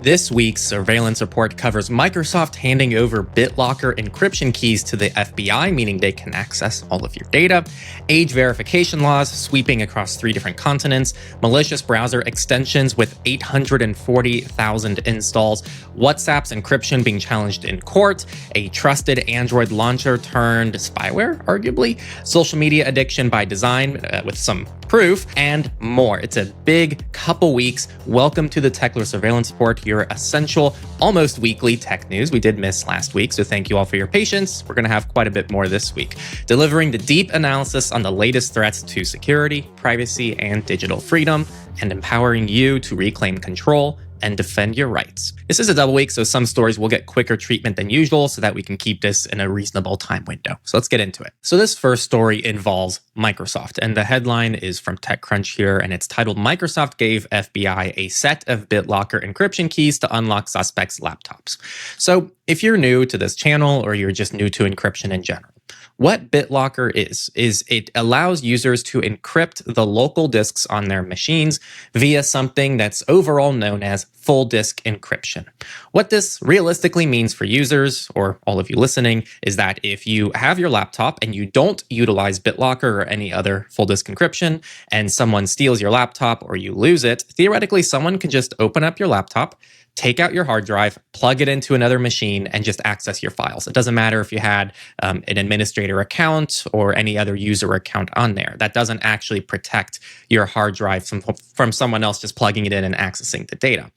This week's surveillance report covers Microsoft handing over BitLocker encryption keys to the FBI, meaning they can access all of your data, age verification laws sweeping across 3 different continents, malicious browser extensions with 840,000 installs, WhatsApp's encryption being challenged in court, a trusted Android launcher turned spyware, arguably, social media addiction by design with some proof, and more. It's a big couple weeks. Welcome to the Techlore Surveillance Report, your essential, almost weekly tech news. We did miss last week, so thank you all for your patience. We're going to have quite a bit more this week, delivering the deep analysis on the latest threats to security, privacy, and digital freedom, and empowering you to reclaim control and defend your rights. This is a double week, so some stories will get quicker treatment than usual so that we can keep this in a reasonable time window. So let's get into it. So this first story involves Microsoft, and the headline is from TechCrunch here, and it's titled, Microsoft gave FBI a set of BitLocker encryption keys to unlock suspects' laptops. So if you're new to this channel or you're just new to encryption in general, what BitLocker is it allows users to encrypt the local disks on their machines via something that's overall known as full disk encryption. What this realistically means for users, or all of you listening, is that if you have your laptop and you don't utilize BitLocker or any other full disk encryption, and someone steals your laptop or you lose it, theoretically someone can just open up your laptop, take out your hard drive, plug it into another machine, and just access your files. It doesn't matter if you had an administrator account or any other user account on there. That doesn't actually protect your hard drive from someone else just plugging it in and accessing the data.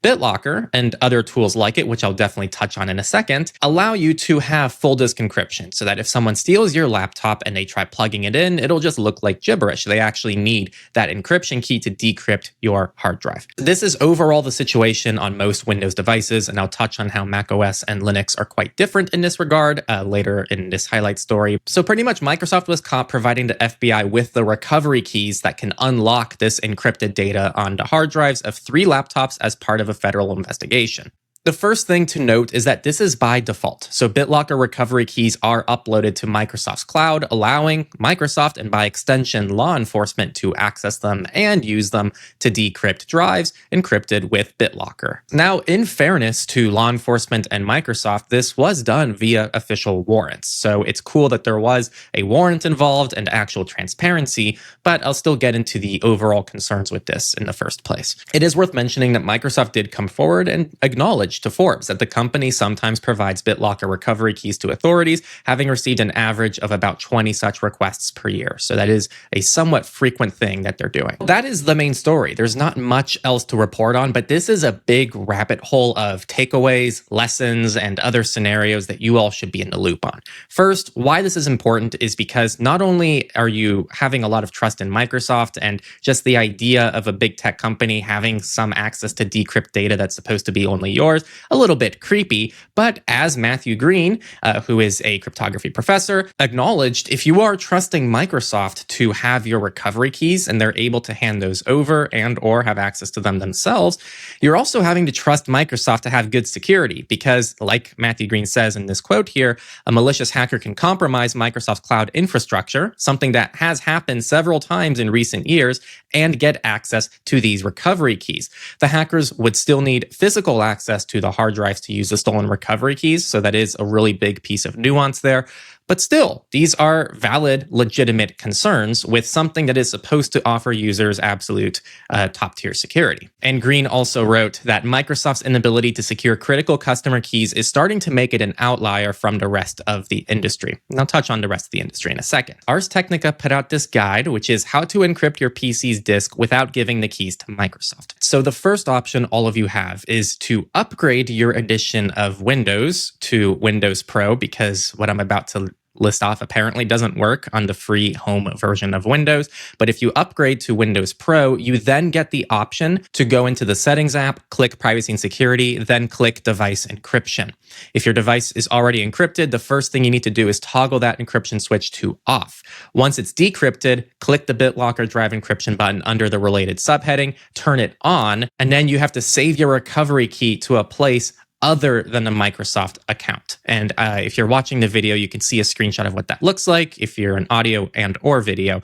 BitLocker and other tools like it, which I'll definitely touch on in a second, allow you to have full disk encryption so that if someone steals your laptop and they try plugging it in, it'll just look like gibberish. They actually need that encryption key to decrypt your hard drive. This is overall the situation on most Windows devices, and I'll touch on how macOS and Linux are quite different in this regard later in this highlight story. So pretty much Microsoft was caught providing the FBI with the recovery keys that can unlock this encrypted data onto hard drives of 3 laptops as part of a federal investigation. The first thing to note is that this is by default. So BitLocker recovery keys are uploaded to Microsoft's cloud, allowing Microsoft and by extension law enforcement to access them and use them to decrypt drives encrypted with BitLocker. Now, in fairness to law enforcement and Microsoft, this was done via official warrants. So it's cool that there was a warrant involved and actual transparency, but I'll still get into the overall concerns with this in the first place. It is worth mentioning that Microsoft did come forward and acknowledge to Forbes that the company sometimes provides BitLocker recovery keys to authorities, having received an average of about 20 such requests per year. So that is a somewhat frequent thing that they're doing. That is the main story. There's not much else to report on, but this is a big rabbit hole of takeaways, lessons, and other scenarios that you all should be in the loop on. First, why this is important is because not only are you having a lot of trust in Microsoft and just the idea of a big tech company having some access to decrypt data that's supposed to be only yours, a little bit creepy, but as Matthew Green, who is a cryptography professor, acknowledged, if you are trusting Microsoft to have your recovery keys and they're able to hand those over and or have access to them themselves, you're also having to trust Microsoft to have good security because, like Matthew Green says in this quote here, a malicious hacker can compromise Microsoft's cloud infrastructure, something that has happened several times in recent years, and get access to these recovery keys. The hackers would still need physical access to the hard drives to use the stolen recovery keys, so that is a really big piece of nuance there. But still, these are valid, legitimate concerns with something that is supposed to offer users absolute top-tier security. And Green also wrote that Microsoft's inability to secure critical customer keys is starting to make it an outlier from the rest of the industry. And I'll touch on the rest of the industry in a second. Ars Technica put out this guide, which is how to encrypt your PC's disk without giving the keys to Microsoft. So the first option all of you have is to upgrade your edition of Windows to Windows Pro, because what I'm about to list off apparently doesn't work on the free home version of Windows. But if you upgrade to Windows Pro, you then get the option to go into the Settings app, click Privacy and Security, then click Device Encryption. If your device is already encrypted, the first thing you need to do is toggle that encryption switch to off. Once it's decrypted, click the BitLocker Drive Encryption button under the related subheading, turn it on, and then you have to save your recovery key to a place other than a Microsoft account. And if you're watching the video, you can see a screenshot of what that looks like. If you're an audio and or video,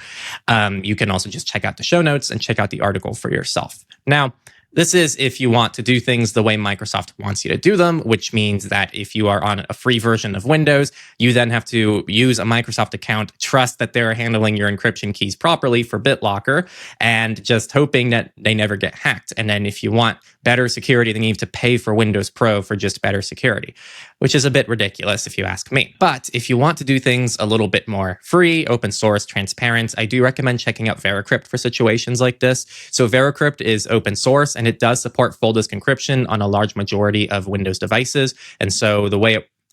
you can also just check out the show notes and check out the article for yourself. Now, This is if you want to do things the way Microsoft wants you to do them, which means that if you are on a free version of Windows, you then have to use a Microsoft account, trust that they're handling your encryption keys properly for BitLocker, and just hoping that they never get hacked. And then if you want better security, then you have to pay for Windows Pro for just better security, which is a bit ridiculous if you ask me. But if you want to do things a little bit more free, open source, transparent, I do recommend checking out Veracrypt for situations like this. So Veracrypt is open source, and it does support full disk encryption on a large majority of Windows devices. And so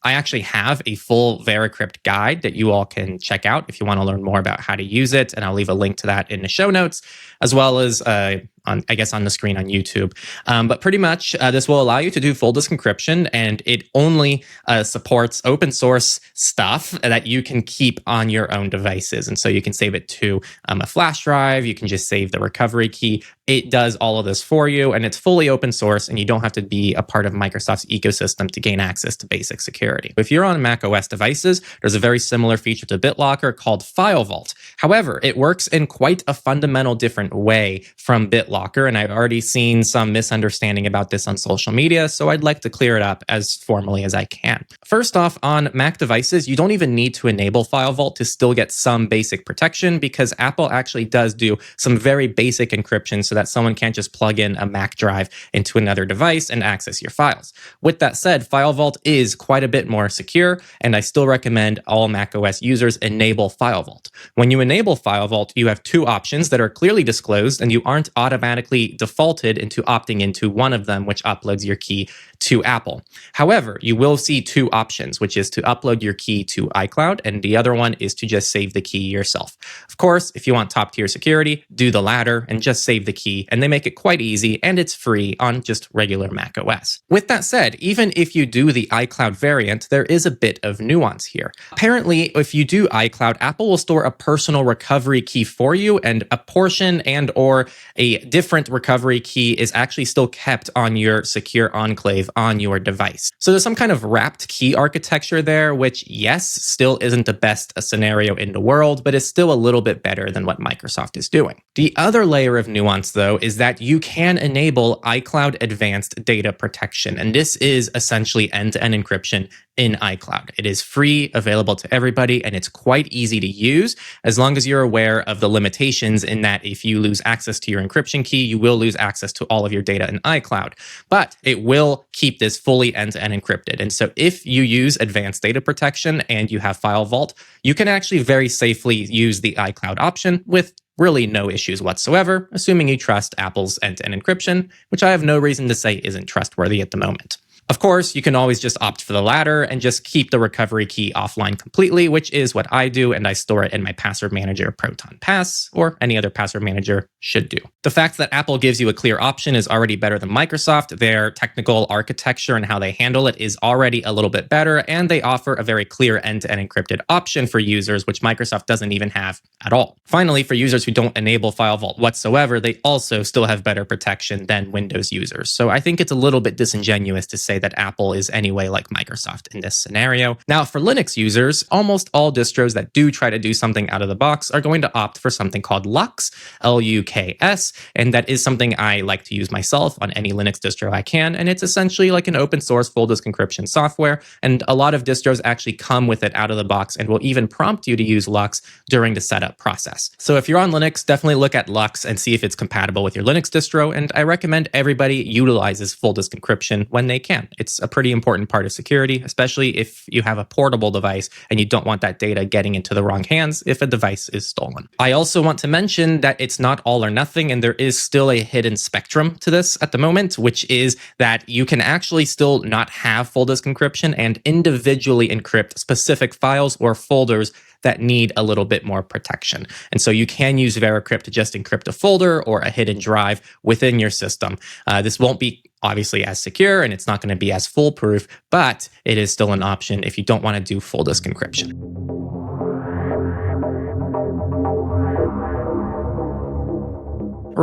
I actually have a full Veracrypt guide that you all can check out if you want to learn more about how to use it. And I'll leave a link to that in the show notes, as well as on the screen on YouTube. But pretty much this will allow you to do full disk encryption, and it only supports open source stuff that you can keep on your own devices. And so you can save it to a flash drive. You can just save the recovery key. It does all of this for you, and it's fully open source, and you don't have to be a part of Microsoft's ecosystem to gain access to basic security. If you're on Mac OS devices, there's a very similar feature to BitLocker called File Vault. However, it works in quite a fundamental different way from BitLocker, and I've already seen some misunderstanding about this on social media, so I'd like to clear it up as formally as I can. First off, on Mac devices, you don't even need to enable File Vault to still get some basic protection, because Apple actually does do some very basic encryption so that someone can't just plug in a Mac drive into another device and access your files. With that said, File Vault is quite a bit more secure, and I still recommend all macOS users enable File Vault. When you enable File Vault, you have two options that are clearly disclosed, and you aren't automatically defaulted into opting into one of them, which uploads your key to Apple. However, you will see two options, which is to upload your key to iCloud, and the other one is to just save the key yourself. Of course, if you want top-tier security, do the latter and just save the key, and they make it quite easy, and it's free on just regular Mac OS. With that said, even if you do the iCloud variant, there is a bit of nuance here. Apparently, if you do iCloud, Apple will store a personal recovery key for you, and a portion and or a different recovery key is actually still kept on your secure enclave on your device. So there's some kind of wrapped key architecture there, which, yes, still isn't the best scenario in the world, but is still a little bit better than what Microsoft is doing. The other layer of nuance, though, is that you can enable iCloud Advanced Data Protection, and this is essentially end-to-end encryption in iCloud. It is free, available to everybody, and it's quite easy to use as long as you're aware of the limitations in that if you lose access to your encryption key, you will lose access to all of your data in iCloud. But it will keep this fully end-to-end encrypted. And so if you use advanced data protection and you have File Vault, you can actually very safely use the iCloud option with really no issues whatsoever, assuming you trust Apple's end-to-end encryption, which I have no reason to say isn't trustworthy at the moment. Of course, you can always just opt for the latter and just keep the recovery key offline completely, which is what I do, and I store it in my password manager, Proton Pass, or any other password manager should do. The fact that Apple gives you a clear option is already better than Microsoft. Their technical architecture and how they handle it is already a little bit better, and they offer a very clear end-to-end encrypted option for users, which Microsoft doesn't even have at all. Finally, for users who don't enable File Vault whatsoever, they also still have better protection than Windows users. So I think it's a little bit disingenuous to say that Apple is anyway like Microsoft in this scenario. Now, for Linux users, almost all distros that do try to do something out of the box are going to opt for something called Lux, L-U-K-S, and that is something I like to use myself on any Linux distro I can, and it's essentially like an open source full disk encryption software, and a lot of distros actually come with it out of the box and will even prompt you to use Lux during the setup process. So if you're on Linux, definitely look at Lux and see if it's compatible with your Linux distro, and I recommend everybody utilizes full disk encryption when they can. It's a pretty important part of security, especially if you have a portable device and you don't want that data getting into the wrong hands if a device is stolen. I also want to mention that it's not all or nothing, and there is still a hidden spectrum to this at the moment, which is that you can actually still not have full disk encryption and individually encrypt specific files or folders that need a little bit more protection. And so you can use Veracrypt to just encrypt a folder or a hidden drive within your system. This won't be obviously as secure, and it's not going to be as foolproof, but it is still an option if you don't want to do full disk encryption.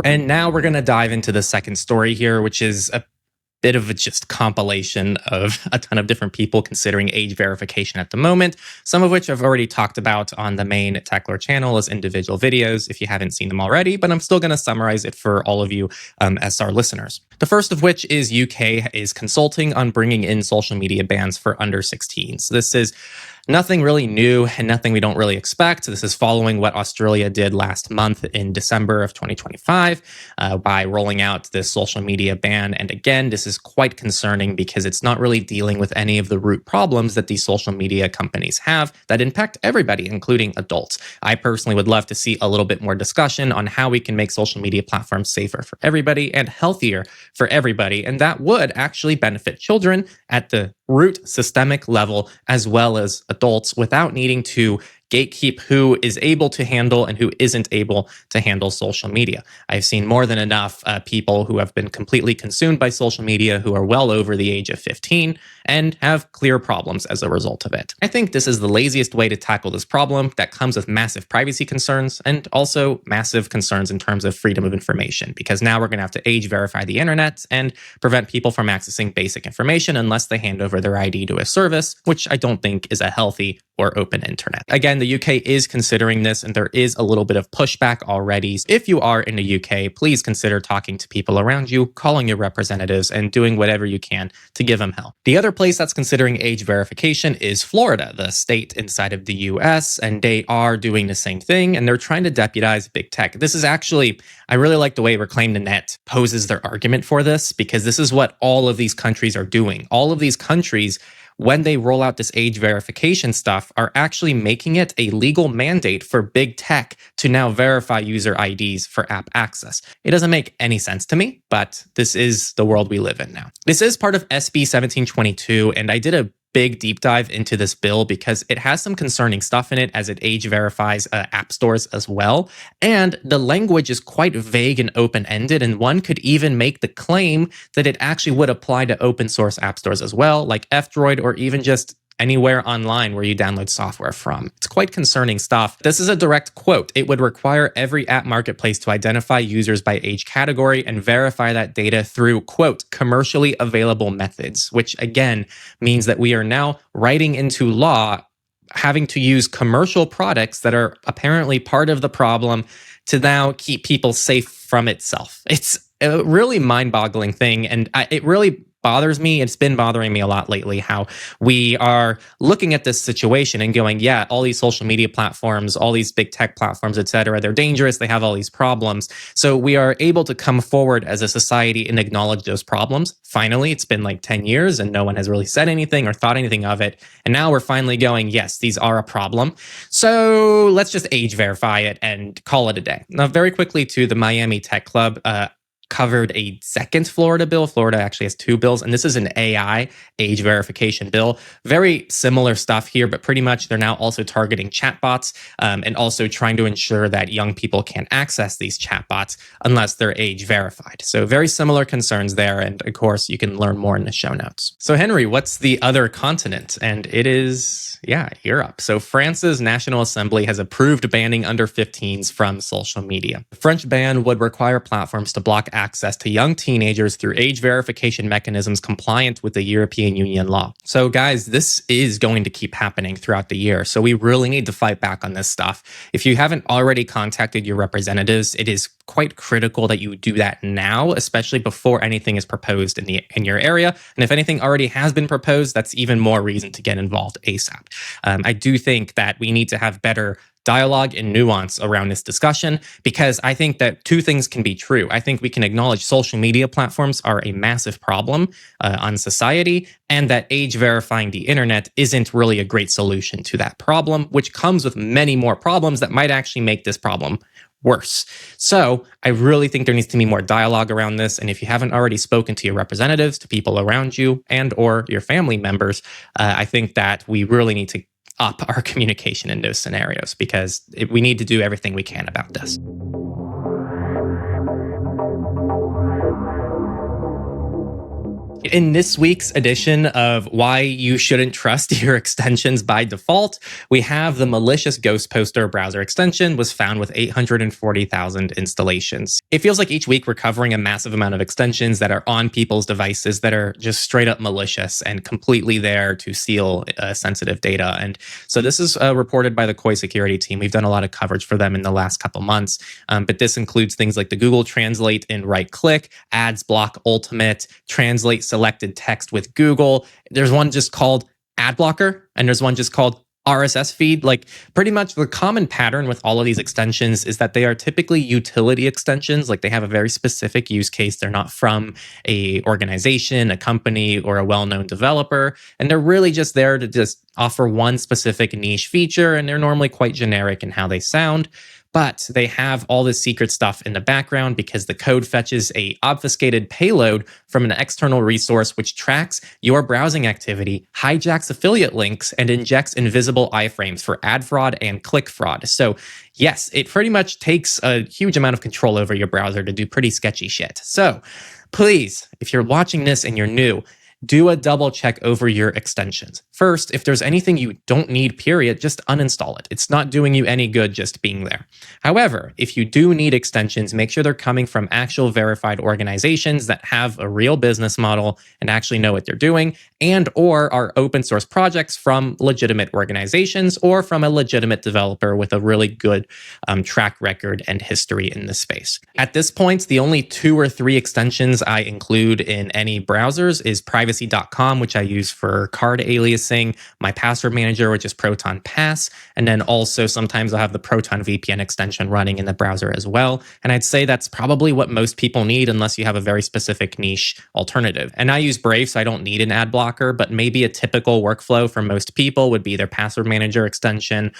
And now we're going to dive into the second story here, which is bit of a just compilation of a ton of different people considering age verification at the moment, some of which I've already talked about on the main Techlore channel as individual videos if you haven't seen them already, but I'm still going to summarize it for all of you SR listeners. The first of which is UK is consulting on bringing in social media bans for under 16s. This is nothing really new and nothing we don't really expect. This is following what Australia did last month in December of 2025 by rolling out this social media ban. And again, this is quite concerning because it's not really dealing with any of the root problems that these social media companies have that impact everybody, including adults. I personally would love to see a little bit more discussion on how we can make social media platforms safer for everybody and healthier for everybody. And that would actually benefit children at the root systemic level as well as adults without needing to gatekeep who is able to handle and who isn't able to handle social media. I've seen more than enough people who have been completely consumed by social media who are well over the age of 15 and have clear problems as a result of it. I think this is the laziest way to tackle this problem that comes with massive privacy concerns and also massive concerns in terms of freedom of information, because now we're going to have to age verify the internet and prevent people from accessing basic information unless they hand over their ID to a service, which I don't think is a healthy or open internet. Again, the UK is considering this and there is a little bit of pushback already. If you are in the UK, please consider talking to people around you, calling your representatives, and doing whatever you can to give them help. The other place that's considering age verification is Florida, the state inside of the US, and they are doing the same thing and they're trying to deputize big tech. This is actually, I really like the way Reclaim the Net poses their argument for this, because this is what all of these countries are doing. All of these countries, when they roll out this age verification stuff, are actually making it a legal mandate for big tech to now verify user IDs for app access. It doesn't make any sense to me, but this is the world we live in now. This is part of SB 1722, and I did a big deep dive into this bill because it has some concerning stuff in it as it age verifies app stores as well. And the language is quite vague and open-ended, and one could even make the claim that it actually would apply to open source app stores as well, like F-Droid or even just anywhere online where you download software from. It's quite concerning stuff. This is a direct quote. It would require every app marketplace to identify users by age category and verify that data through, quote, commercially available methods, which again means that we are now writing into law having to use commercial products that are apparently part of the problem to now keep people safe from itself. It's a really mind-boggling thing, and it really bothers me. It's been bothering me a lot lately how we are looking at this situation and going, yeah, all these social media platforms, all these big tech platforms, etc., they're dangerous. They have all these problems. So we are able to come forward as a society and acknowledge those problems. Finally, it's been like 10 years and no one has really said anything or thought anything of it. And now we're finally going, yes, these are a problem. So let's just age verify it and call it a day. Now, very quickly to the Miami Tech Club, covered a second Florida bill. Florida actually has two bills, and this is an AI age verification bill. Very similar stuff here, but pretty much they're now also targeting chatbots and also trying to ensure that young people can't access these chatbots unless they're age verified. So very similar concerns there, and of course, you can learn more in the show notes. So Henry, what's the other continent? And it is, yeah, Europe. So France's National Assembly has approved banning under 15s from social media. The French ban would require platforms to block access to young teenagers through age verification mechanisms compliant with the European Union law. So guys, this is going to keep happening throughout the year. So we really need to fight back on this stuff. If you haven't already contacted your representatives, it is quite critical that you do that now, especially before anything is proposed in your area. And if anything already has been proposed, that's even more reason to get involved ASAP. I do think that we need to have better dialogue and nuance around this discussion, because I think that two things can be true. I think we can acknowledge social media platforms are a massive problem on society, and that age verifying the internet isn't really a great solution to that problem, which comes with many more problems that might actually make this problem worse. So I really think there needs to be more dialogue around this. And if you haven't already spoken to your representatives, to people around you and or your family members, I think that we really need to up our communication in those scenarios, because we need to do everything we can about this. In this week's edition of Why You Shouldn't Trust Your Extensions by Default, we have the malicious Ghost Poster browser extension was found with 840,000 installations. It feels like each week we're covering a massive amount of extensions that are on people's devices that are just straight up malicious and completely there to steal sensitive data. And so this is reported by the Koi security team. We've done a lot of coverage for them in the last couple months, but this includes things like the Google Translate in right click, Ads Block Ultimate, Translate selected text with Google. There's one just called AdBlocker, and there's one just called RSS feed. Like pretty much the common pattern with all of these extensions is that they are typically utility extensions. Like they have a very specific use case. They're not from a organization, a company, or a well-known developer. And they're really just there to just offer one specific niche feature. And they're normally quite generic in how they sound. But they have all this secret stuff in the background because the code fetches a obfuscated payload from an external resource which tracks your browsing activity, hijacks affiliate links, and injects invisible iframes for ad fraud and click fraud. So yes, it pretty much takes a huge amount of control over your browser to do pretty sketchy shit. So please, if you're watching this and you're new, do a double check over your extensions. First, if there's anything you don't need, period, just uninstall it. It's not doing you any good just being there. However, if you do need extensions, make sure they're coming from actual verified organizations that have a real business model and actually know what they're doing, and or are open source projects from legitimate organizations or from a legitimate developer with a really good track record and history in this space. At this point, the only 2 or 3 extensions I include in any browsers is privacy.com, which I use for card aliasing, my password manager, which is Proton Pass, and then also sometimes I'll have the Proton VPN extension running in the browser as well. And I'd say that's probably what most people need unless you have a very specific niche alternative. And I use Brave, so I don't need an ad blocker, but maybe a typical workflow for most people would be their password manager extension,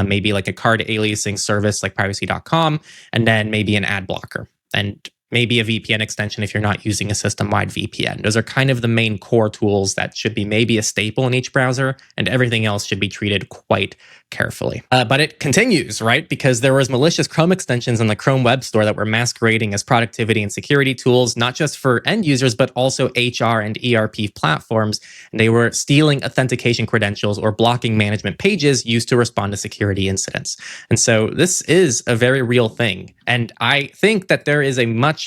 maybe like a card aliasing service like privacy.com, and then maybe an ad blocker. And maybe a VPN extension if you're not using a system-wide VPN. Those are kind of the main core tools that should be maybe a staple in each browser, and everything else should be treated quite carefully. But it continues, right? Because there was malicious Chrome extensions in the Chrome Web Store that were masquerading as productivity and security tools, not just for end users, but also HR and ERP platforms. And they were stealing authentication credentials or blocking management pages used to respond to security incidents. And so this is a very real thing. And I think that there is a much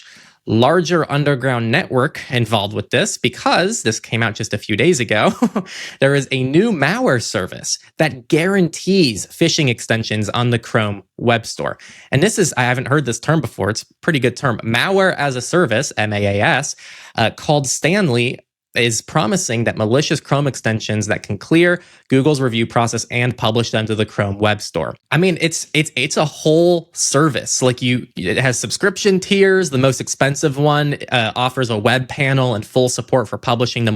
larger underground network involved with this because this came out just a few days ago. There is a new malware service that guarantees phishing extensions on the Chrome Web Store. And this is, I haven't heard this term before. It's a pretty good term. Malware as a service, MAAS, called Stanley, is promising that malicious Chrome extensions that can clear Google's review process and publish them to the Chrome Web Store. I mean, it's a whole service. Like it has subscription tiers. The most expensive one offers a web panel and full support for publishing the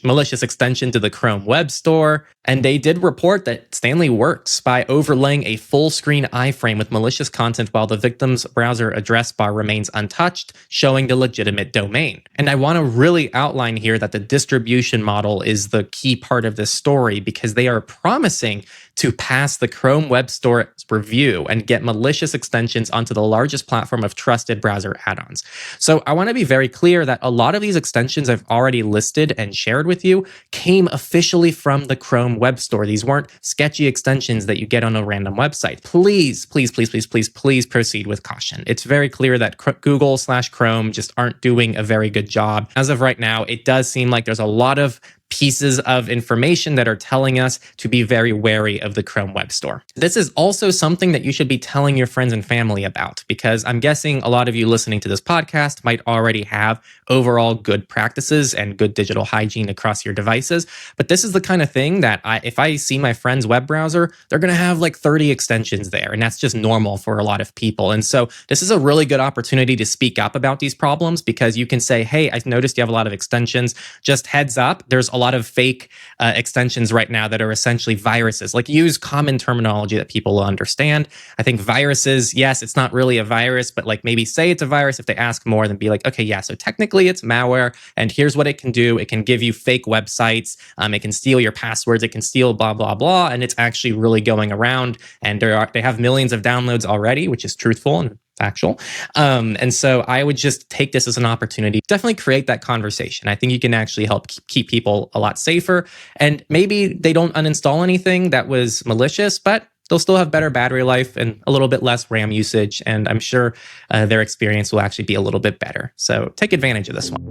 malicious extension to the Chrome Web Store. And they did report that Stanley works by overlaying a full screen iframe with malicious content while the victim's browser address bar remains untouched, showing the legitimate domain. And I want to really outline here that the distribution model is the key part of this story because they are promising to pass the Chrome Web Store review and get malicious extensions onto the largest platform of trusted browser add-ons. So I want to be very clear that a lot of these extensions I've already listed and shared with you came officially from the Chrome Web Store. These weren't sketchy extensions that you get on a random website. Please, please, please, please, please, please proceed with caution. It's very clear that Google/Chrome just aren't doing a very good job. As of right now, it does seem like there's a lot of pieces of information that are telling us to be very wary of the Chrome Web Store. This is also something that you should be telling your friends and family about because I'm guessing a lot of you listening to this podcast might already have overall good practices and good digital hygiene across your devices. But this is the kind of thing that if I see my friend's web browser, they're going to have like 30 extensions there. And that's just normal for a lot of people. And so this is a really good opportunity to speak up about these problems because you can say, hey, I've noticed you have a lot of extensions. Just heads up, there's a lot of fake extensions right now that are essentially viruses. Like use common terminology that people will understand. I think viruses, yes, it's not really a virus, but like maybe say it's a virus if they ask more, then be like, okay, yeah, so technically it's malware and here's what it can do. It can give you fake websites. It can steal your passwords. It can steal blah, blah, blah. And it's actually really going around and they have millions of downloads already, which is truthful and factual. And so I would just take this as an opportunity. Definitely create that conversation. I think you can actually help keep people a lot safer. And maybe they don't uninstall anything that was malicious, but they'll still have better battery life and a little bit less RAM usage. And I'm sure their experience will actually be a little bit better. So take advantage of this one.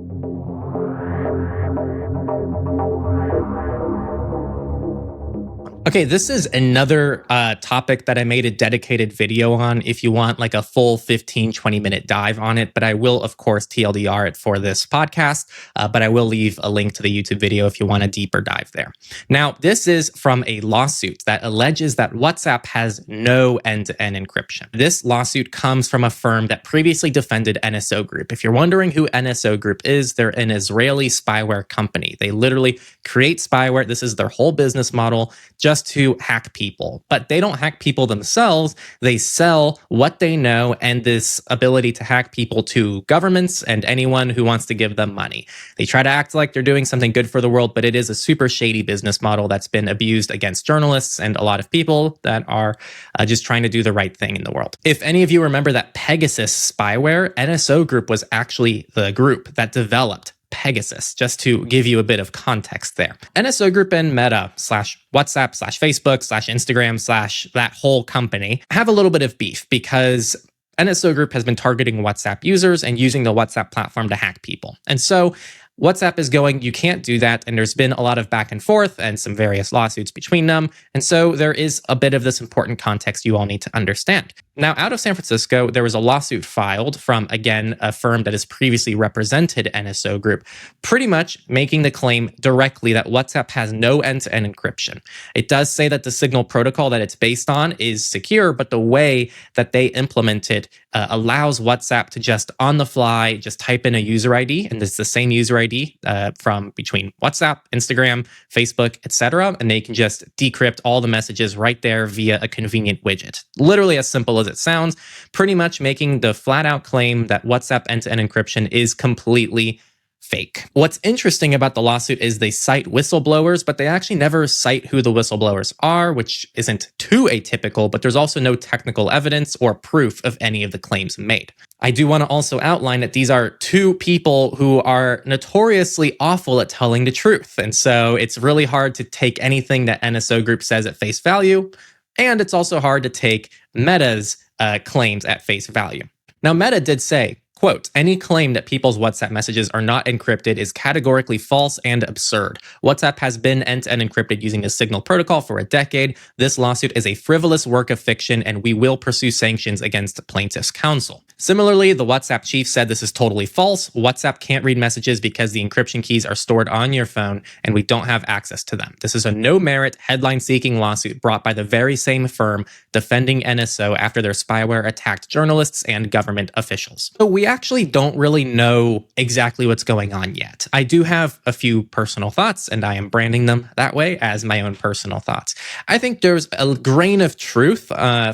Okay, this is another topic that I made a dedicated video on if you want like a full 15-20 minute dive on it. But I will, of course, TLDR it for this podcast. But I will leave a link to the YouTube video if you want a deeper dive there. Now, this is from a lawsuit that alleges that WhatsApp has no end-to-end encryption. This lawsuit comes from a firm that previously defended NSO Group. If you're wondering who NSO Group is, they're an Israeli spyware company. They literally create spyware. This is their whole business model, just to hack people. But they don't hack people themselves. They sell what they know and this ability to hack people to governments and anyone who wants to give them money. They try to act like they're doing something good for the world, but it is a super shady business model that's been abused against journalists and a lot of people that are just trying to do the right thing in the world. If any of you remember that Pegasus spyware, NSO Group was actually the group that developed Pegasus, just to give you a bit of context there. NSO Group and Meta / WhatsApp / Facebook / Instagram / that whole company have a little bit of beef because NSO Group has been targeting WhatsApp users and using the WhatsApp platform to hack people. And so WhatsApp is going, you can't do that. And there's been a lot of back and forth and some various lawsuits between them. And so there is a bit of this important context you all need to understand. Now, out of San Francisco, there was a lawsuit filed from, again, a firm that has previously represented NSO Group, pretty much making the claim directly that WhatsApp has no end-to-end encryption. It does say that the signal protocol that it's based on is secure, but the way that they implement it allows WhatsApp to just on the fly, just type in a user ID, and it's the same user ID from between WhatsApp, Instagram, Facebook, etc., and they can just decrypt all the messages right there via a convenient widget. Literally as simple as it sounds, pretty much making the flat-out claim that WhatsApp end-to-end encryption is completely fake. What's interesting about the lawsuit is they cite whistleblowers, but they actually never cite who the whistleblowers are, which isn't too atypical, but there's also no technical evidence or proof of any of the claims made. I do want to also outline that these are two people who are notoriously awful at telling the truth. And so it's really hard to take anything that NSO Group says at face value. And it's also hard to take Meta's claims at face value. Now, Meta did say, quote, any claim that people's WhatsApp messages are not encrypted is categorically false and absurd. WhatsApp has been end-to-end encrypted using the Signal protocol for a decade. This lawsuit is a frivolous work of fiction, and we will pursue sanctions against the plaintiff's counsel. Similarly, the WhatsApp chief said this is totally false. WhatsApp can't read messages because the encryption keys are stored on your phone and we don't have access to them. This is a no-merit, headline-seeking lawsuit brought by the very same firm defending NSO after their spyware attacked journalists and government officials. So we actually don't really know exactly what's going on yet. I do have a few personal thoughts, and I am branding them that way as my own personal thoughts. I think there's a grain of truth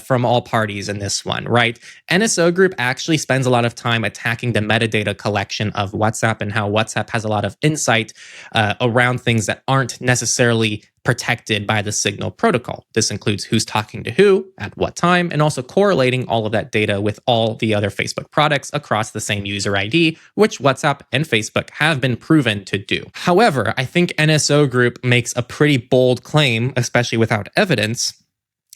from all parties in this one, right? NSO Group actually spends a lot of time attacking the metadata collection of WhatsApp and how WhatsApp has a lot of insight around things that aren't necessarily protected by the Signal protocol. This includes who's talking to who, at what time, and also correlating all of that data with all the other Facebook products across the same user ID, which WhatsApp and Facebook have been proven to do. However, I think NSO Group makes a pretty bold claim, especially without evidence,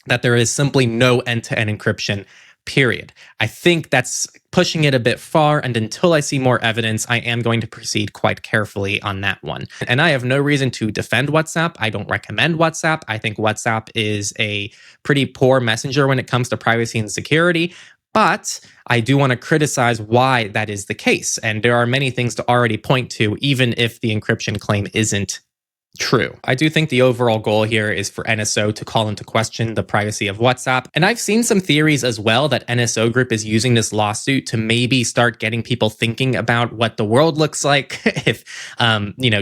that there is simply no end-to-end encryption, period. I think that's pushing it a bit far, and until I see more evidence, I am going to proceed quite carefully on that one. And I have no reason to defend WhatsApp. I don't recommend WhatsApp. I think WhatsApp is a pretty poor messenger when it comes to privacy and security. But I do want to criticize why that is the case. And there are many things to already point to, even if the encryption claim isn't true. I do think the overall goal here is for NSO to call into question the privacy of WhatsApp. And I've seen some theories as well that NSO Group is using this lawsuit to maybe start getting people thinking about what the world looks like if,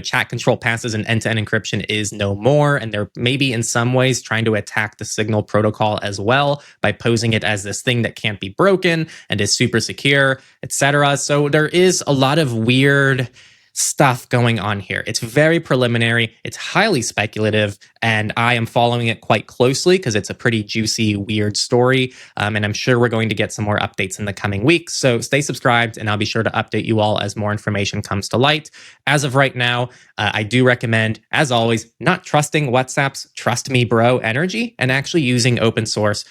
chat control passes and end-to-end encryption is no more. And they're maybe in some ways trying to attack the Signal protocol as well by posing it as this thing that can't be broken and is super secure, etc. So there is a lot of weird stuff going on here. It's very preliminary. It's highly speculative. and I am following it quite closely because it's a pretty juicy, weird story. And I'm sure we're going to get some more updates in the coming weeks. So stay subscribed, and I'll be sure to update you all as more information comes to light. As of right now, I do recommend, as always, not trusting WhatsApp's trust me bro energy and actually using open source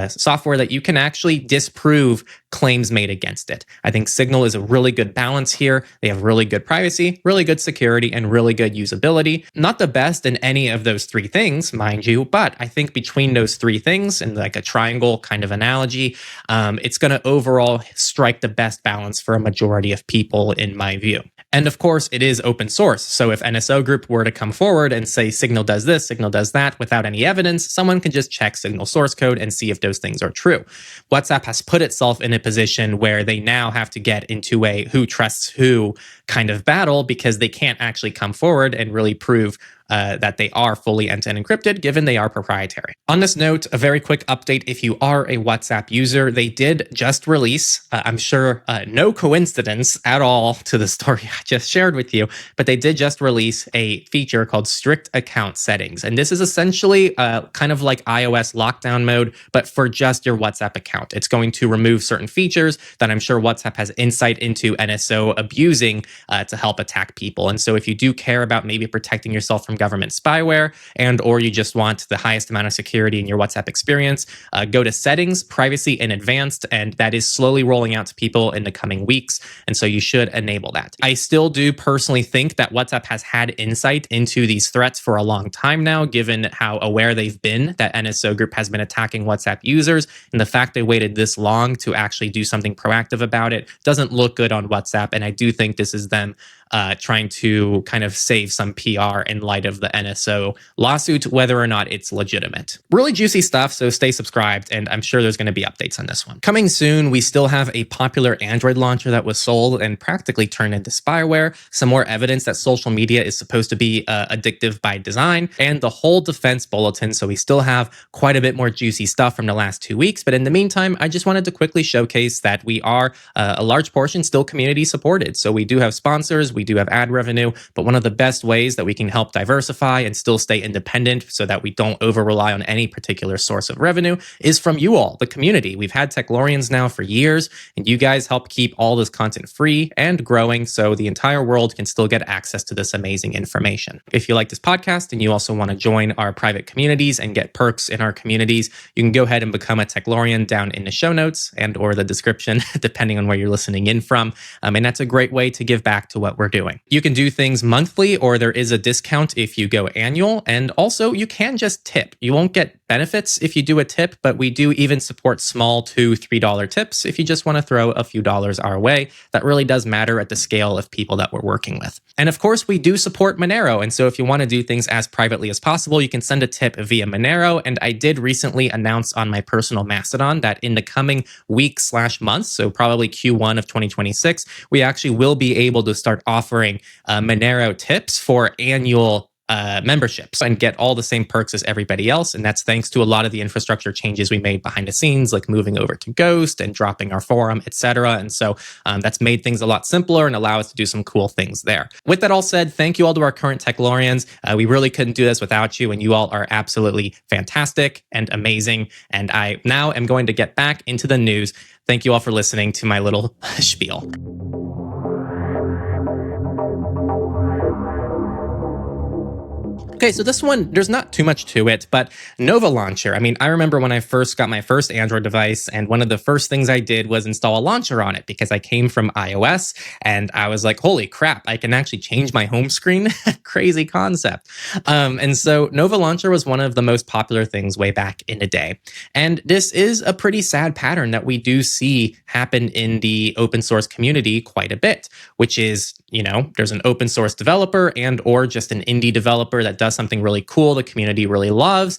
software that you can actually disprove claims made against it. I think Signal is a really good balance here. They have really good privacy, really good security, and really good usability. Not the best in any of those three things, mind you, but I think between those three things, in like a triangle kind of analogy, it's going to overall strike the best balance for a majority of people in my view. And of course, it is open source. So if NSO Group were to come forward and say Signal does this, Signal does that without any evidence, someone can just check Signal source code and see if those things are true. WhatsApp has put itself in a position where they now have to get into a who trusts who kind of battle because they can't actually come forward and really prove that they are fully end-to-end encrypted, given they are proprietary. On this note, a very quick update. If you are a WhatsApp user, they did just release, I'm sure no coincidence at all to the story I just shared with you, but they did just release a feature called strict account settings. And this is essentially kind of like iOS lockdown mode, but for just your WhatsApp account. It's going to remove certain features that I'm sure WhatsApp has insight into NSO abusing to help attack people. And so if you do care about maybe protecting yourself from government spyware, and or you just want the highest amount of security in your WhatsApp experience, go to settings, privacy, and advanced, and that is slowly rolling out to people in the coming weeks. And so you should enable that. I still do personally think that WhatsApp has had insight into these threats for a long time now, given how aware they've been that NSO Group has been attacking WhatsApp users, and the fact they waited this long to actually do something proactive about it doesn't look good on WhatsApp. And I do think this is them trying to kind of save some PR in light of the NSO lawsuit, whether or not it's legitimate. Really juicy stuff, so stay subscribed, and I'm sure there's going to be updates on this one. Coming soon, we still have a popular Android launcher that was sold and practically turned into spyware, some more evidence that social media is supposed to be addictive by design, and the whole defense bulletin, so we still have quite a bit more juicy stuff from the last 2 weeks. But in the meantime, I just wanted to quickly showcase that we are a large portion still community supported. So we do have sponsors, we do have ad revenue, but one of the best ways that we can help diversify and still stay independent so that we don't over rely on any particular source of revenue is from you all, the community. We've had Techlorians now for years, and you guys help keep all this content free and growing so the entire world can still get access to this amazing information. If you like this podcast and you also want to join our private communities and get perks in our communities, you can go ahead and become a Techlorian down in the show notes and or the description, depending on where you're listening in from. And that's a great way to give back to what we're doing. You can do things monthly, or there is a discount if you go annual. And also you can just tip. You won't get benefits if you do a tip, but we do even support small $2, $3 tips if you just want to throw a few dollars our way. That really does matter at the scale of people that we're working with. And of course, we do support Monero. And so if you want to do things as privately as possible, you can send a tip via Monero. And I did recently announce on my personal Mastodon that in the coming weeks/months, so probably Q1 of 2026, we actually will be able to start offering Monero tips for annual memberships and get all the same perks as everybody else. And that's thanks to a lot of the infrastructure changes we made behind the scenes, like moving over to Ghost and dropping our forum, etc. And so that's made things a lot simpler and allow us to do some cool things there. With that all said, thank you all to our current Techlorians. We really couldn't do this without you, and you all are absolutely fantastic and amazing. And I now am going to get back into the news. Thank you all for listening to my little spiel. Okay, so this one, there's not too much to it, but Nova Launcher. I mean, I remember when I first got my first Android device, and one of the first things I did was install a launcher on it because I came from iOS, and I was like, holy crap, I can actually change my home screen? Crazy concept. And so Nova Launcher was one of the most popular things way back in the day. And this is a pretty sad pattern that we do see happen in the open source community quite a bit, which is, you know, there's an open source developer and or just an indie developer that does something really cool the community really loves.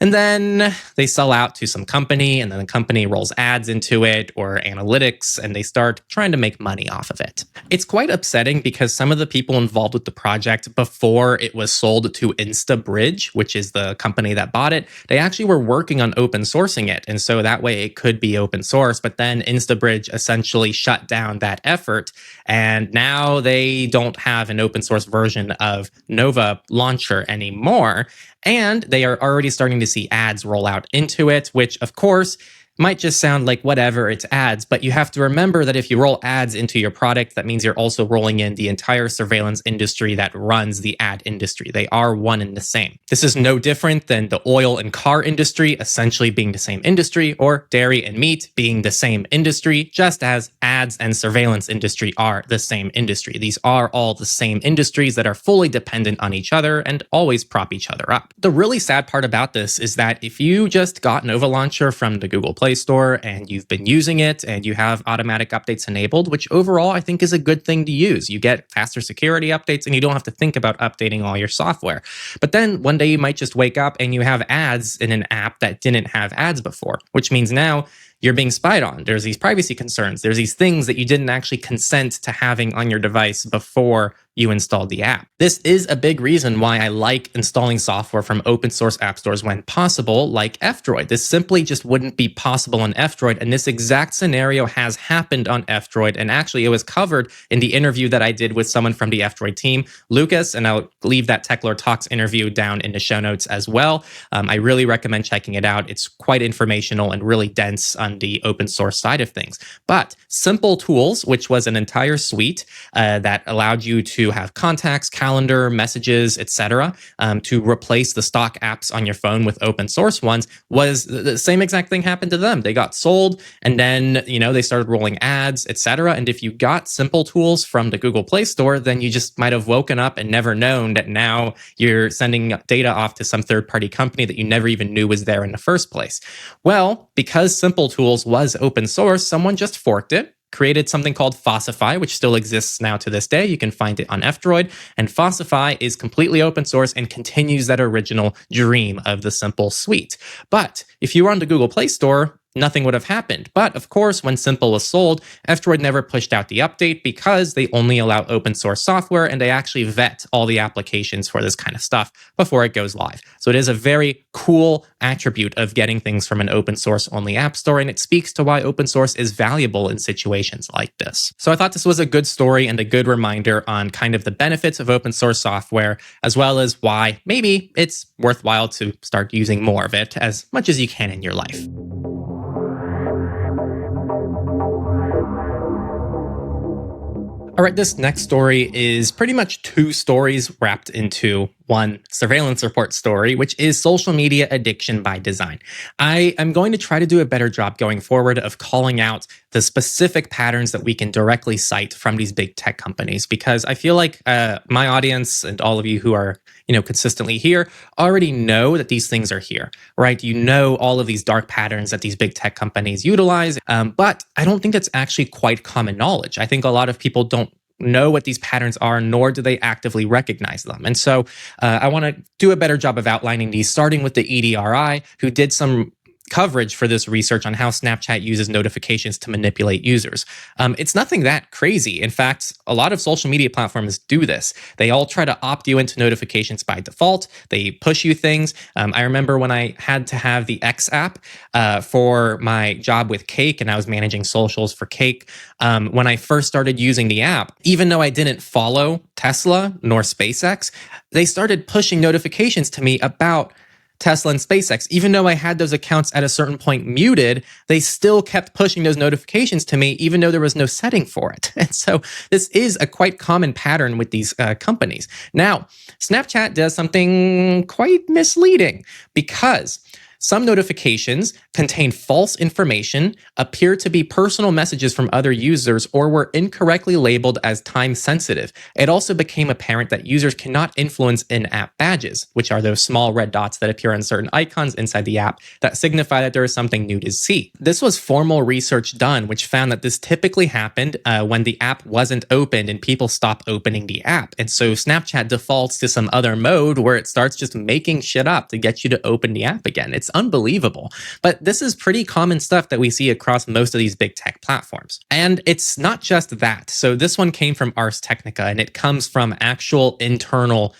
And then they sell out to some company, and then the company rolls ads into it or analytics, and they start trying to make money off of it. It's quite upsetting because some of the people involved with the project before it was sold to InstaBridge, which is the company that bought it, they actually were working on open sourcing it. And so that way it could be open source. But then InstaBridge essentially shut down that effort. And now they don't have an open source version of Nova Launcher anymore. And they are already starting to see ads roll out into it, which of course might just sound like whatever, it's ads, but you have to remember that if you roll ads into your product, that means you're also rolling in the entire surveillance industry that runs the ad industry. They are one and the same. This is no different than the oil and car industry essentially being the same industry, or dairy and meat being the same industry, just as ads and surveillance industry are the same industry. These are all the same industries that are fully dependent on each other and always prop each other up. The really sad part about this is that if you just got Nova Launcher from the Google Play Store and you've been using it and you have automatic updates enabled, which overall I think is a good thing to use. You get faster security updates and you don't have to think about updating all your software. But then one day you might just wake up and you have ads in an app that didn't have ads before, which means now you're being spied on. There's these privacy concerns. There's these things that you didn't actually consent to having on your device before you installed the app. This is a big reason why I like installing software from open source app stores when possible, like F-Droid. This simply just wouldn't be possible on F-Droid, and this exact scenario has happened on F-Droid, and actually it was covered in the interview that I did with someone from the F-Droid team, Lucas, and I'll leave that Techlore Talks interview down in the show notes as well. I really recommend checking it out. It's quite informational and really dense on the open source side of things. But Simple Tools, which was an entire suite that allowed you to have contacts, calendar, messages, etc., to replace the stock apps on your phone with open source ones, was the same exact thing happened to them. They got sold, and then they started rolling ads, etc. And if you got Simple Tools from the Google Play Store, then you just might have woken up and never known that now you're sending data off to some third-party company that you never even knew was there in the first place. Well, because Simple Tools was open source, someone just forked it, created something called Fossify, which still exists now to this day. You can find it on F-Droid, and Fossify is completely open source and continues that original dream of the Simple suite. But if you were on the Google Play Store, nothing would have happened. But of course, when Simple was sold, F-Droid never pushed out the update because they only allow open source software, and they actually vet all the applications for this kind of stuff before it goes live. So it is a very cool attribute of getting things from an open source only app store, and it speaks to why open source is valuable in situations like this. So I thought this was a good story and a good reminder on kind of the benefits of open source software, as well as why maybe it's worthwhile to start using more of it as much as you can in your life. All right, this next story is pretty much two stories wrapped into one surveillance report story, which is social media addiction by design. I am going to try to do a better job going forward of calling out the specific patterns that we can directly cite from these big tech companies, because I feel like my audience and all of you who are consistently here already know that these things are here, right? You know all of these dark patterns that these big tech companies utilize, but I don't think that's actually quite common knowledge. I think a lot of people don't know what these patterns are, nor do they actively recognize them. And so I want to do a better job of outlining these, starting with the EDRI, who did some coverage for this research on how Snapchat uses notifications to manipulate users. It's nothing that crazy. In fact, a lot of social media platforms do this. They all try to opt you into notifications by default. They push you things. I remember when I had to have the X app for my job with Cake, and I was managing socials for Cake. When I first started using the app, even though I didn't follow Tesla nor SpaceX, they started pushing notifications to me about Tesla and SpaceX. Even though I had those accounts at a certain point muted, they still kept pushing those notifications to me, even though there was no setting for it. And so this is a quite common pattern with these companies. Now, Snapchat does something quite misleading, because Some notifications contain false information, appear to be personal messages from other users, or were incorrectly labeled as time sensitive. It also became apparent that users cannot influence in-app badges, which are those small red dots that appear on certain icons inside the app that signify that there is something new to see. This was formal research done, which found that this typically happened when the app wasn't opened and people stop opening the app. And so Snapchat defaults to some other mode where it starts just making shit up to get you to open the app again. It's unbelievable. But this is pretty common stuff that we see across most of these big tech platforms. And it's not just that. So this one came from Ars Technica, and it comes from actual internal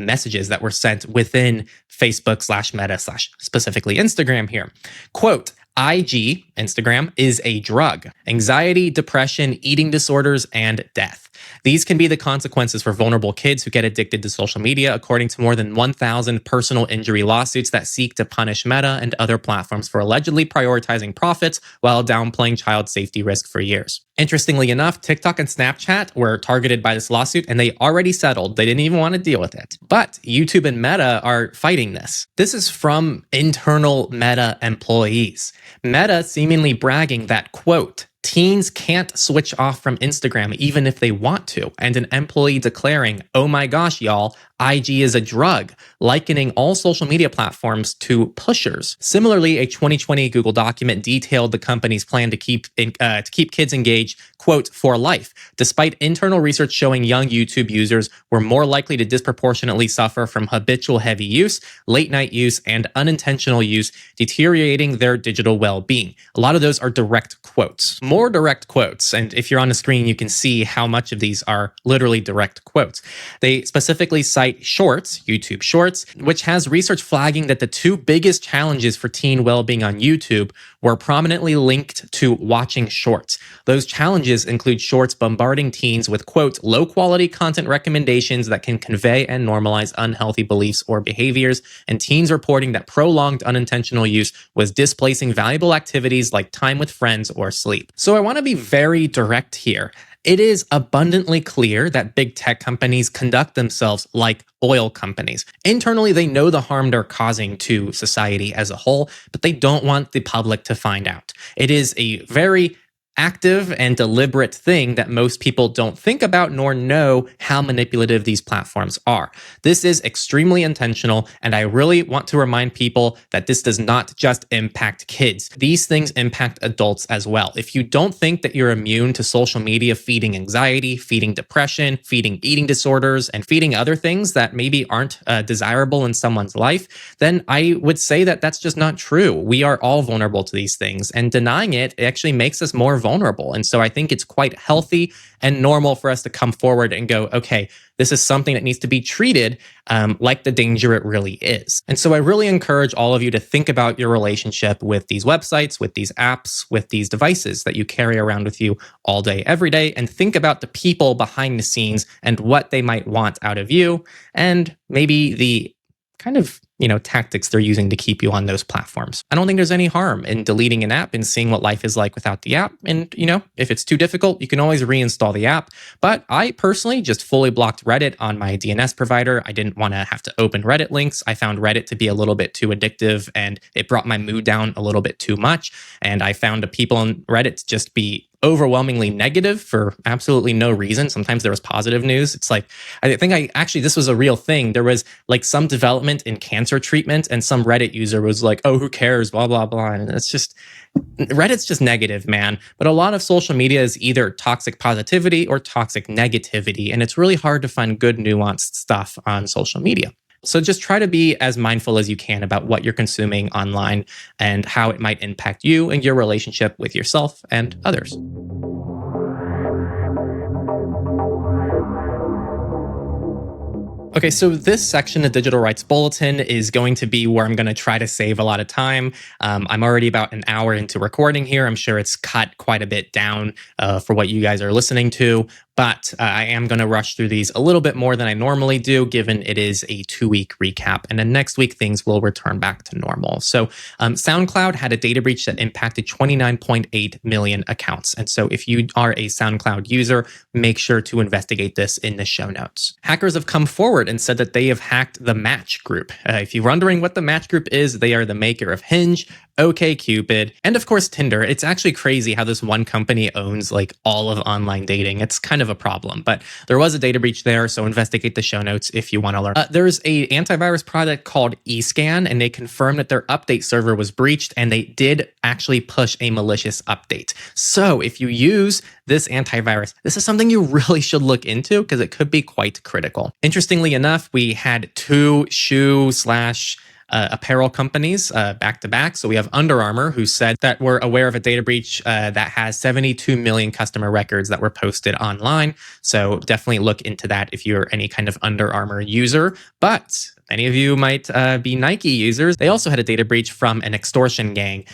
messages that were sent within Facebook/Meta/ specifically Instagram here. Quote, IG, Instagram, is a drug. Anxiety, depression, eating disorders, and death. These can be the consequences for vulnerable kids who get addicted to social media, according to more than 1,000 personal injury lawsuits that seek to punish Meta and other platforms for allegedly prioritizing profits while downplaying child safety risk for years. Interestingly enough, TikTok and Snapchat were targeted by this lawsuit, and they already settled. They didn't even want to deal with it. But YouTube and Meta are fighting this. This is from internal Meta employees. Meta seemingly bragging that, quote, teens can't switch off from Instagram even if they want to, and an employee declaring, oh my gosh, y'all, IG is a drug, likening all social media platforms to pushers. Similarly, a 2020 Google document detailed the company's plan to keep kids engaged, quote, for life, despite internal research showing young YouTube users were more likely to disproportionately suffer from habitual heavy use, late night use, and unintentional use, deteriorating their digital well-being. A lot of those are direct quotes. More direct quotes, and if you're on the screen, you can see how much of these are literally direct quotes. They specifically cite Shorts, YouTube Shorts, which has research flagging that the two biggest challenges for teen well-being on YouTube were prominently linked to watching Shorts. Those challenges include Shorts bombarding teens with, quote, low-quality content recommendations that can convey and normalize unhealthy beliefs or behaviors, and teens reporting that prolonged unintentional use was displacing valuable activities like time with friends or sleep. So I want to be very direct here. It is abundantly clear that big tech companies conduct themselves like oil companies. Internally, they know the harm they're causing to society as a whole, but they don't want the public to find out. It is a very active and deliberate thing that most people don't think about nor know how manipulative these platforms are. This is extremely intentional, and I really want to remind people that this does not just impact kids. These things impact adults as well. If you don't think that you're immune to social media feeding anxiety, feeding depression, feeding eating disorders, and feeding other things that maybe aren't desirable in someone's life, then I would say that that's just not true. We are all vulnerable to these things, and denying it actually makes us more vulnerable. And so I think it's quite healthy and normal for us to come forward and go, okay, this is something that needs to be treated like the danger it really is. And so I really encourage all of you to think about your relationship with these websites, with these apps, with these devices that you carry around with you all day, every day, and think about the people behind the scenes and what they might want out of you, and maybe the kind of tactics they're using to keep you on those platforms. I don't think there's any harm in deleting an app and seeing what life is like without the app. And, if it's too difficult, you can always reinstall the app. But I personally just fully blocked Reddit on my DNS provider. I didn't want to have to open Reddit links. I found Reddit to be a little bit too addictive, and it brought my mood down a little bit too much. And I found the people on Reddit to just be overwhelmingly negative for absolutely no reason. Sometimes there was positive news. It's like, this was a real thing. There was like some development in cancer treatment, and some Reddit user was like, oh, who cares, blah, blah, blah. And it's just, Reddit's just negative, man. But a lot of social media is either toxic positivity or toxic negativity. And it's really hard to find good nuanced stuff on social media. So just try to be as mindful as you can about what you're consuming online and how it might impact you and your relationship with yourself and others. Okay, so this section, the Digital Rights Bulletin, is going to be where I'm going to try to save a lot of time. I'm already about an hour into recording here. I'm sure it's cut quite a bit down for what you guys are listening to. but I am going to rush through these a little bit more than I normally do, given it is a 2-week recap. And then next week, things will return back to normal. So SoundCloud had a data breach that impacted 29.8 million accounts. And so if you are a SoundCloud user, make sure to investigate this in the show notes. Hackers have come forward and said that they have hacked the Match Group. If you're wondering what the Match Group is, they are the maker of Hinge, OkCupid, and of course Tinder. It's actually crazy how this one company owns like all of online dating. It's kind of a problem, but there was a data breach there, so investigate the show notes if you want to learn. There's a antivirus product called eScan, and they confirmed that their update server was breached, and they did actually push a malicious update. So if you use this antivirus, this is something you really should look into because it could be quite critical. Interestingly enough, we had two apparel companies back to back. So we have Under Armour, who said that we're aware of a data breach that has 72 million customer records that were posted online. So definitely look into that if you're any kind of Under Armour user. But many of you might be Nike users. They also had a data breach from an extortion gang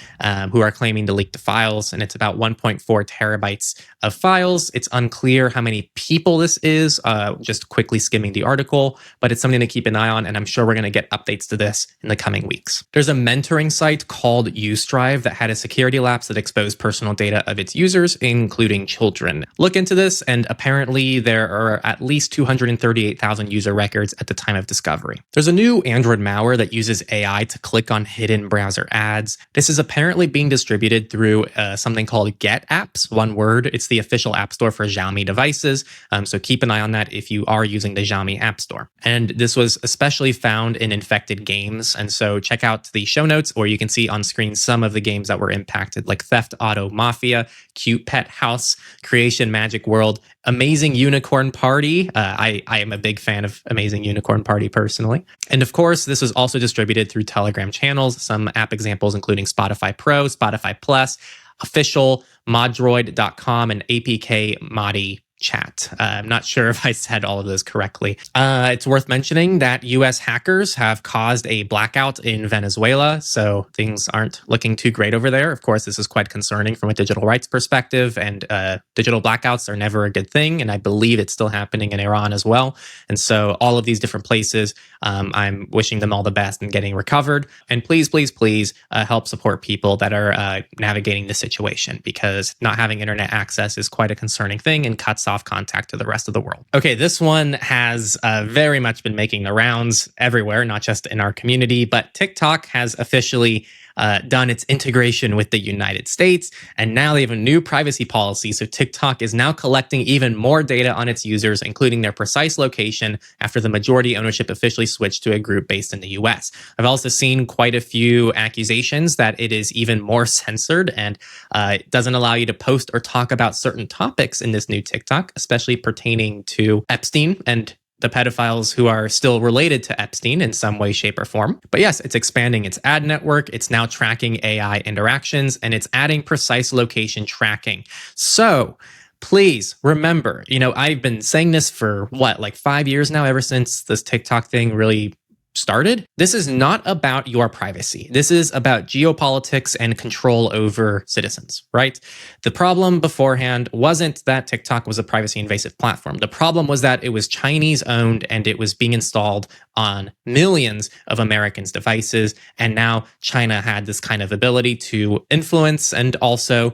who are claiming to leak the files, and it's about 1.4 terabytes of files. It's unclear how many people this is, just quickly skimming the article, but it's something to keep an eye on, and I'm sure we're going to get updates to this in the coming weeks. There's a mentoring site called Ustrive that had a security lapse that exposed personal data of its users, including children. Look into this, and apparently there are at least 238,000 user records at the time of discovery. There's a new Android malware that uses AI to click on hidden browser ads. This is apparently being distributed through something called Get Apps, one word. It's the official app store for Xiaomi devices, so keep an eye on that if you are using the Xiaomi app store. And this was especially found in infected games, and so check out the show notes, or you can see on screen some of the games that were impacted, like Theft Auto Mafia, Cute Pet House, Creation Magic World, Amazing Unicorn Party. I am a big fan of Amazing Unicorn Party personally. And of course, this was also distributed through Telegram channels, some app examples including Spotify Pro, Spotify Plus, Official, Modroid.com, and APK Modi Chat. I'm not sure if I said all of those correctly. It's worth mentioning that US hackers have caused a blackout in Venezuela, so things aren't looking too great over there. Of course, this is quite concerning from a digital rights perspective, and digital blackouts are never a good thing, and I believe it's still happening in Iran as well. And so all of these different places, I'm wishing them all the best in getting recovered. And please, please, please help support people that are navigating the situation, because not having internet access is quite a concerning thing and cuts off contact to the rest of the world. Okay, this one has very much been making the rounds everywhere, not just in our community, but TikTok has officially done its integration with the United States, and now they have a new privacy policy. So TikTok is now collecting even more data on its users, including their precise location, after the majority ownership officially switched to a group based in the US. I've also seen quite a few accusations that it is even more censored, and it doesn't allow you to post or talk about certain topics in this new TikTok, especially pertaining to Epstein and the pedophiles who are still related to Epstein in some way, shape, or form. But yes, it's expanding its ad network. It's now tracking AI interactions, and it's adding precise location tracking. So please remember, I've been saying this for like 5 years now, ever since this TikTok thing really started. This is not about your privacy. This is about geopolitics and control over citizens, right? The problem beforehand wasn't that TikTok was a privacy invasive platform. The problem was that it was Chinese owned, and it was being installed on millions of Americans' devices. And now China had this kind of ability to influence and also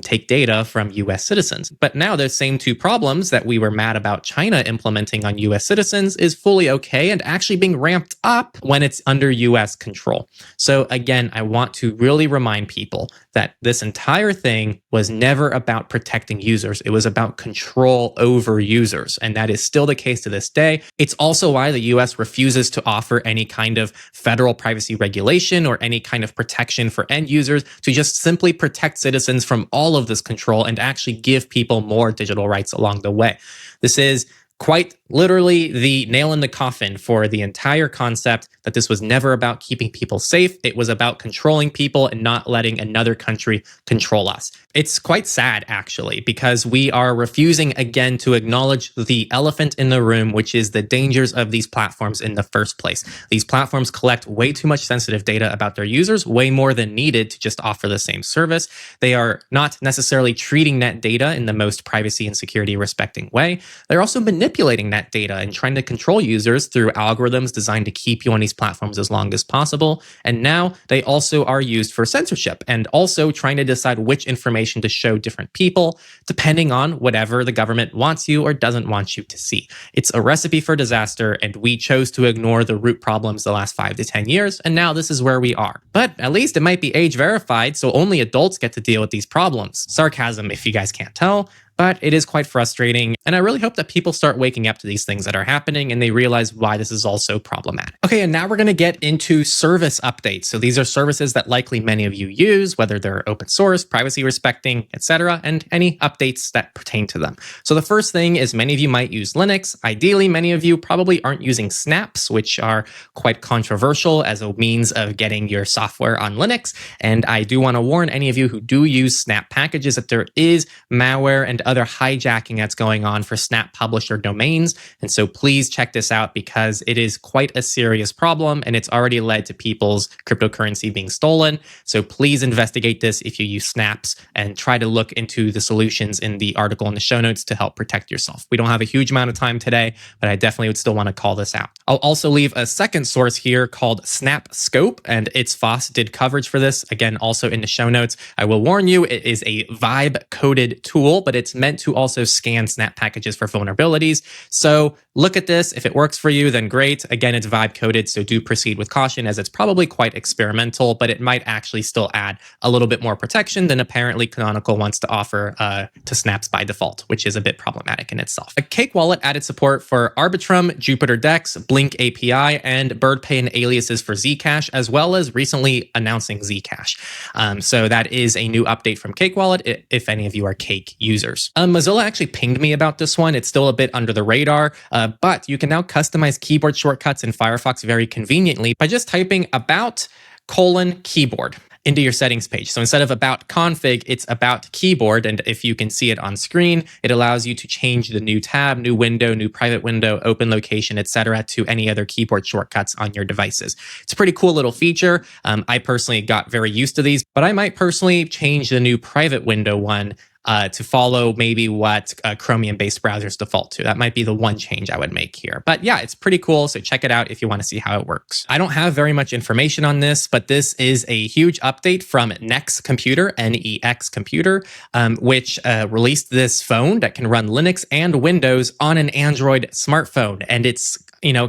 take data from US citizens. But now those same two problems that we were mad about China implementing on US citizens is fully okay and actually being ramped up when it's under US control. So again, I want to really remind people that this entire thing was never about protecting users. It was about control over users. And that is still the case to this day. It's also why the US refuses to offer any kind of federal privacy regulation or any kind of protection for end users, to just simply protect citizens from all of this control and actually give people more digital rights along the way. This is quite Literally the nail in the coffin for the entire concept that this was never about keeping people safe. It was about controlling people and not letting another country control us. It's quite sad, actually, because we are refusing again to acknowledge the elephant in the room, which is the dangers of these platforms in the first place. These platforms collect way too much sensitive data about their users, way more than needed to just offer the same service. They are not necessarily treating that data in the most privacy and security respecting way. They're also manipulating that data and trying to control users through algorithms designed to keep you on these platforms as long as possible. And now they also are used for censorship and also trying to decide which information to show different people, depending on whatever the government wants you or doesn't want you to see. It's a recipe for disaster, and we chose to ignore the root problems the last 5 to 10 years, and now this is where we are. But at least it might be age verified, so only adults get to deal with these problems. Sarcasm, if you guys can't tell. But it is quite frustrating, and I really hope that people start waking up to these things that are happening and they realize why this is also problematic. Okay, and now we're going to get into service updates. So these are services that likely many of you use, whether they're open source, privacy respecting, etc., and any updates that pertain to them. So the first thing is many of you might use Linux. Ideally, many of you probably aren't using snaps, which are quite controversial as a means of getting your software on Linux. And I do want to warn any of you who do use snap packages that there is malware and other hijacking that's going on for Snap publisher domains. And so please check this out because it is quite a serious problem and it's already led to people's cryptocurrency being stolen. So please investigate this if you use snaps and try to look into the solutions in the article in the show notes to help protect yourself. We don't have a huge amount of time today, but I definitely would still want to call this out. I'll also leave a second source here called Snap Scope, and its FOSS did coverage for this. Again, also in the show notes. I will warn you, it is a Vibe coded tool, but it's meant to also scan snap packages for vulnerabilities. So look at this. If it works for you, then great. Again, it's Vibe coded, so do proceed with caution as it's probably quite experimental, but it might actually still add a little bit more protection than apparently Canonical wants to offer to snaps by default, which is a bit problematic in itself. A Cake Wallet added support for Arbitrum, Jupyter Dex, Blink API, and BirdPay and aliases for Zcash, as well as recently announcing Zcash. So that is a new update from Cake Wallet if any of you are Cake users. Mozilla actually pinged me about this one. It's still a bit under the radar, but you can now customize keyboard shortcuts in Firefox very conveniently by just typing about:keyboard into your settings page. So instead of about config, it's about keyboard. And if you can see it on screen, it allows you to change the new tab, new window, new private window, open location, etc., to any other keyboard shortcuts on your devices. It's a pretty cool little feature. I personally got very used to these, but I might personally change the new private window one to follow maybe what Chromium-based browsers default to. That might be the one change I would make here. But yeah, it's pretty cool, so check it out if you want to see how it works. I don't have very much information on this, but this is a huge update from Nex Computer, N-E-X Computer, which released this phone that can run Linux and Windows on an Android smartphone. And it's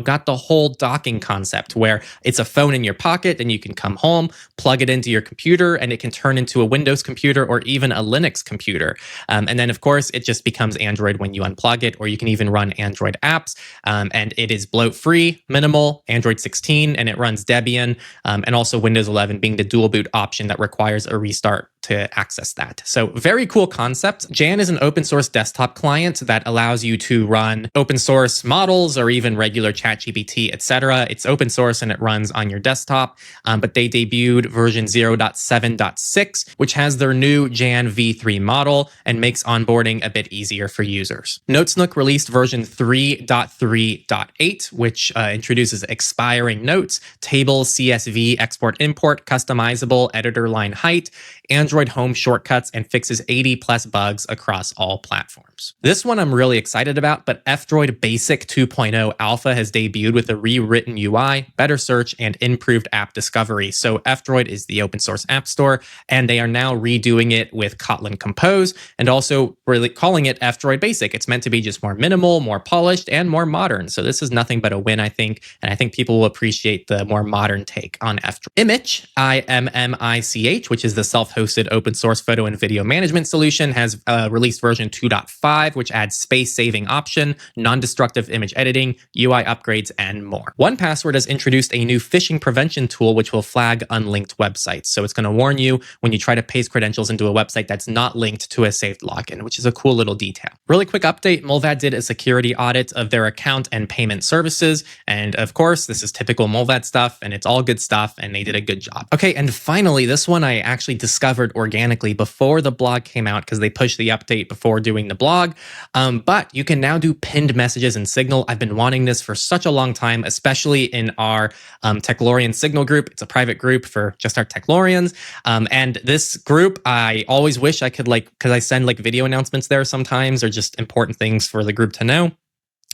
got the whole docking concept where it's a phone in your pocket and you can come home, plug it into your computer, and it can turn into a Windows computer or even a Linux computer. And then, of course, it just becomes Android when you unplug it, or you can even run Android apps. And it is bloat-free, minimal, Android 16, and it runs Debian, and also Windows 11 being the dual boot option that requires a restart to access that. So very cool concept. Jan is an open source desktop client that allows you to run open source models or even regular ChatGPT, etc. It's open source and it runs on your desktop, but they debuted version 0.7.6, which has their new Jan v3 model and makes onboarding a bit easier for users. Notesnook released version 3.3.8, which introduces expiring notes, tables, CSV, export import, customizable editor line height, Android home shortcuts, and fixes 80 plus bugs across all platforms. This one I'm really excited about, but F-Droid Basic 2.0 Alpha has debuted with a rewritten UI, better search, and improved app discovery. So F-Droid is the open source app store, and they are now redoing it with Kotlin Compose and also really calling it F-Droid Basic. It's meant to be just more minimal, more polished, and more modern. So this is nothing but a win, I think, and I think people will appreciate the more modern take on F-Droid. Immich, I-M-M-I-C-H, which is the self-hosted trusted open source photo and video management solution, has released version 2.5, which adds space-saving option, non-destructive image editing, UI upgrades, and more. 1Password has introduced a new phishing prevention tool, which will flag unlinked websites. So it's going to warn you when you try to paste credentials into a website that's not linked to a saved login, which is a cool little detail. Really quick update, Mullvad did a security audit of their account and payment services. And of course, this is typical Mullvad stuff, and it's all good stuff, and they did a good job. Okay, and finally, this one I actually discovered organically before the blog came out because they pushed the update before doing the blog. But you can now do pinned messages in Signal. I've been wanting this for such a long time, especially in our Techlorian Signal group. It's a private group for just our Techlorians. And this group, I always wish I could because I send video announcements there sometimes, or just important things for the group to know.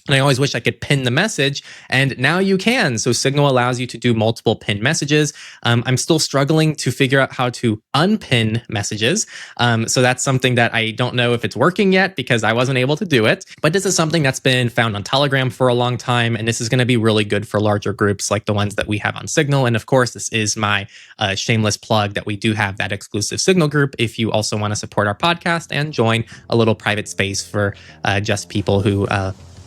And I always wish I could pin the message, and now you can. So Signal allows you to do multiple pinned messages. I'm still struggling to figure out how to unpin messages. So that's something that I don't know if it's working yet because I wasn't able to do it. But this is something that's been found on Telegram for a long time, and this is going to be really good for larger groups like the ones that we have on Signal. And of course, this is my shameless plug that we do have that exclusive Signal group if you also want to support our podcast and join a little private space for just people who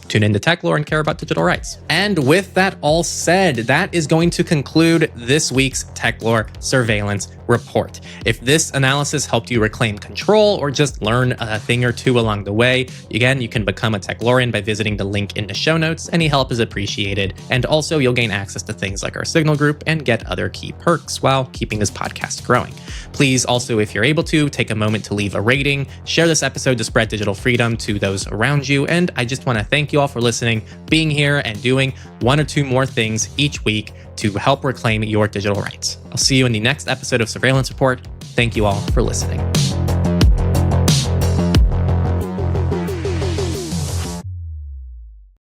tune into Techlore and care about digital rights. And with that all said, that is going to conclude this week's Techlore surveillance report. If this analysis helped you reclaim control or just learn a thing or two along the way, again, you can become a Techlorian by visiting the link in the show notes. Any help is appreciated. And also you'll gain access to things like our Signal group and get other key perks while keeping this podcast growing. Please also, if you're able to, take a moment to leave a rating, share this episode to spread digital freedom to those around you. And I just want to thank you all for listening, being here, and doing one or two more things each week to help reclaim your digital rights. I'll see you in the next episode of Surveillance Report. Thank you all for listening.